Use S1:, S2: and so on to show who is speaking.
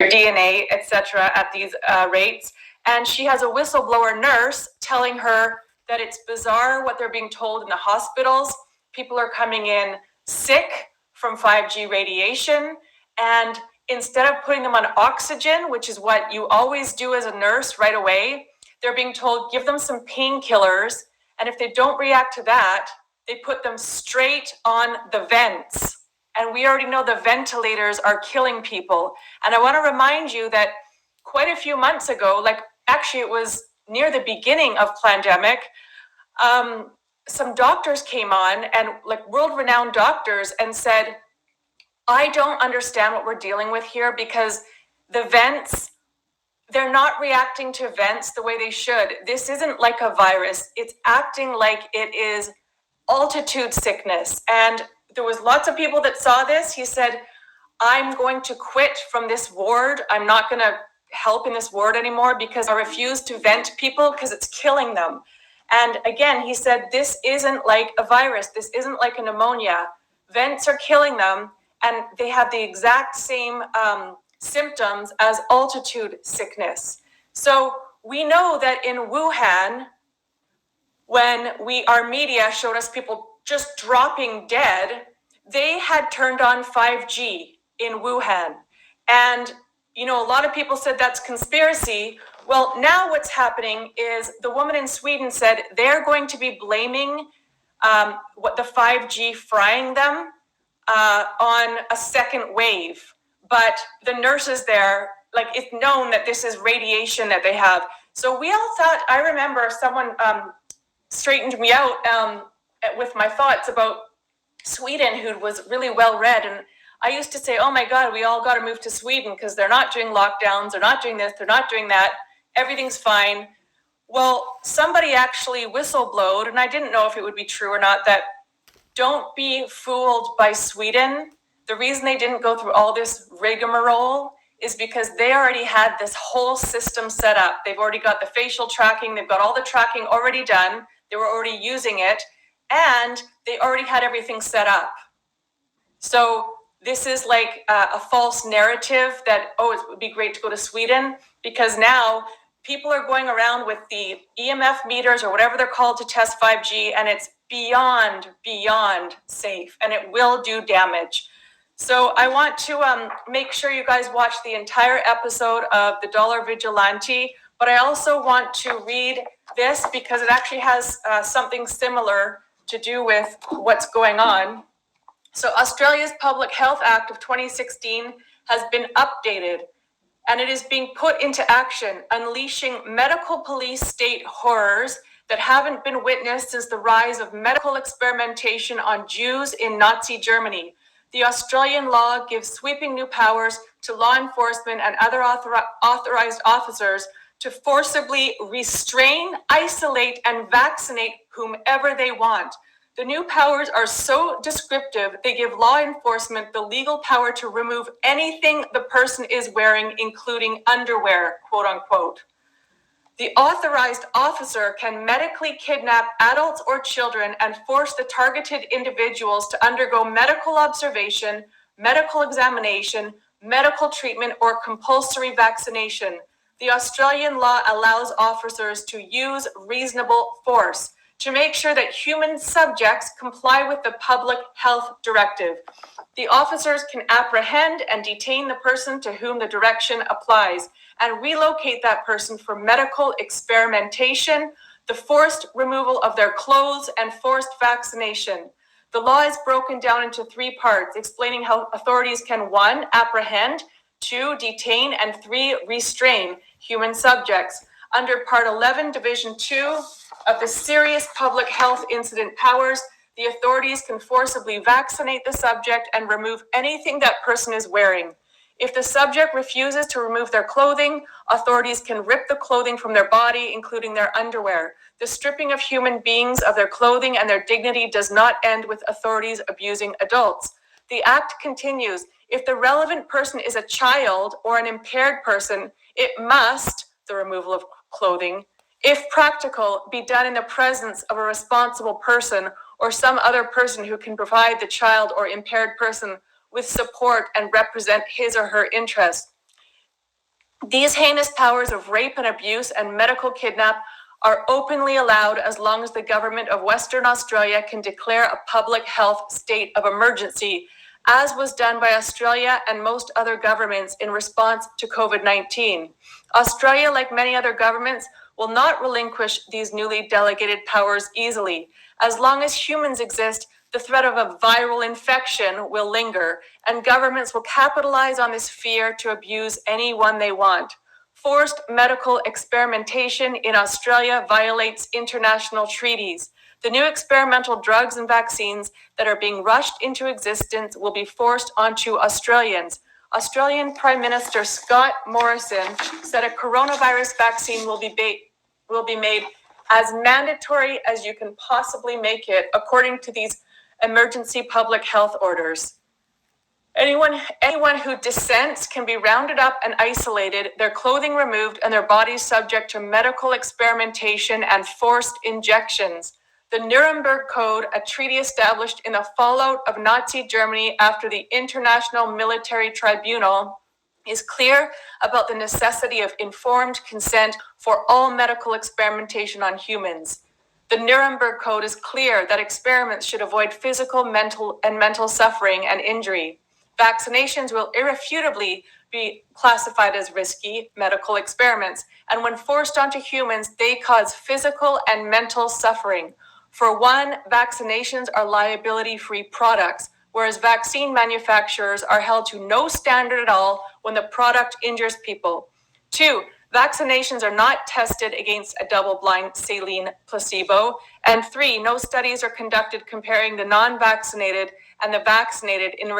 S1: DNA, etc., at these rates. And she has a whistleblower nurse telling her that it's bizarre what they're being told in the hospitals. People are coming in sick from 5G radiation, and instead of putting them on oxygen, which is what you always do as a nurse right away, they're being told, give them some painkillers, and if they don't react to that, they put them straight on the vents. And we already know the ventilators are killing people. And I want to remind you that quite a few months ago, like actually it was near the beginning of pandemic, some doctors came on, and like world-renowned doctors, and said, I don't understand what we're dealing with here, because the vents, they're not reacting to vents the way they should. This isn't like a virus. It's acting like it is altitude sickness. And there was lots of people that saw this. He said, I'm going to quit from this ward. I'm not going to help in this ward anymore because I refuse to vent people because it's killing them. And again, he said, this isn't like a virus. This isn't like a pneumonia. Vents are killing them, and they have the exact same symptoms as altitude sickness. So we know that in Wuhan, when our media showed us people just dropping dead, they had turned on 5G in Wuhan. And, you know, a lot of people said that's conspiracy. Well, now what's happening is the woman in Sweden said they're going to be blaming what the 5G frying them on a second wave. But the nurses there, like, it's known that this is radiation that they have. So we all thought, I remember someone straightened me out with my thoughts about Sweden, who was really well read. And I used to say, oh my God, we all got to move to Sweden because they're not doing lockdowns, they're not doing this, they're not doing that, everything's fine. Well, somebody actually whistleblowed, and I didn't know if it would be true or not, that don't be fooled by Sweden. The reason they didn't go through all this rigmarole is because they already had this whole system set up. They've already got the facial tracking, they've got all the tracking already done, they were already using it, and they already had everything set up. So this is like a false narrative that, oh, it would be great to go to Sweden, because now people are going around with the EMF meters or whatever they're called to test 5G, and it's beyond safe, and it will do damage. So I want to make sure you guys watch the entire episode of The Dollar Vigilante, but I also want to read this because it actually has something similar to do with what's going on. So Australia's Public Health Act of 2016 has been updated, and it is being put into action, unleashing medical police state horrors that haven't been witnessed since the rise of medical experimentation on Jews in Nazi Germany. The Australian law gives sweeping new powers to law enforcement and other authorized officers to forcibly restrain, isolate, and vaccinate whomever they want. The new powers are so descriptive, they give law enforcement the legal power to remove anything the person is wearing, including underwear, quote unquote. The authorized officer can medically kidnap adults or children and force the targeted individuals to undergo medical observation, medical examination, medical treatment, or compulsory vaccination. The Australian law allows officers to use reasonable force to make sure that human subjects comply with the public health directive. The officers can apprehend and detain the person to whom the direction applies and relocate that person for medical experimentation, the forced removal of their clothes, and forced vaccination. The law is broken down into 3 parts, explaining how authorities can 1, apprehend, 2, detain, and 3, restrain human subjects. Under Part 11, Division 2 of the Serious Public Health Incident Powers, the authorities can forcibly vaccinate the subject and remove anything that person is wearing. If the subject refuses to remove their clothing, authorities can rip the clothing from their body, including their underwear. The stripping of human beings of their clothing and their dignity does not end with authorities abusing adults. The Act continues, if the relevant person is a child or an impaired person, it must, the removal of clothing, if practical, be done in the presence of a responsible person or some other person who can provide the child or impaired person with support and represent his or her interests. These heinous powers of rape and abuse and medical kidnap are openly allowed as long as the government of Western Australia can declare a public health state of emergency, as was done by Australia and most other governments in response to COVID-19. Australia, like many other governments, will not relinquish these newly delegated powers easily. As long as humans exist, the threat of a viral infection will linger, and governments will capitalize on this fear to abuse anyone they want. Forced medical experimentation in Australia violates international treaties. The new experimental drugs and vaccines that are being rushed into existence will be forced onto Australians. Australian Prime Minister Scott Morrison said a coronavirus vaccine will be made as mandatory as you can possibly make it, according to these emergency public health orders. Anyone who dissents can be rounded up and isolated, their clothing removed, and their bodies subject to medical experimentation and forced injections. The Nuremberg Code, a treaty established in the fallout of Nazi Germany after the International Military Tribunal, is clear about the necessity of informed consent for all medical experimentation on humans. The Nuremberg Code is clear that experiments should avoid physical, mental suffering and injury. Vaccinations will irrefutably be classified as risky medical experiments, and when forced onto humans, they cause physical and mental suffering. For one, vaccinations are liability-free products, whereas vaccine manufacturers are held to no standard at all when the product injures people. Two, vaccinations are not tested against a double-blind saline placebo. And three, no studies are conducted comparing the non-vaccinated and the vaccinated in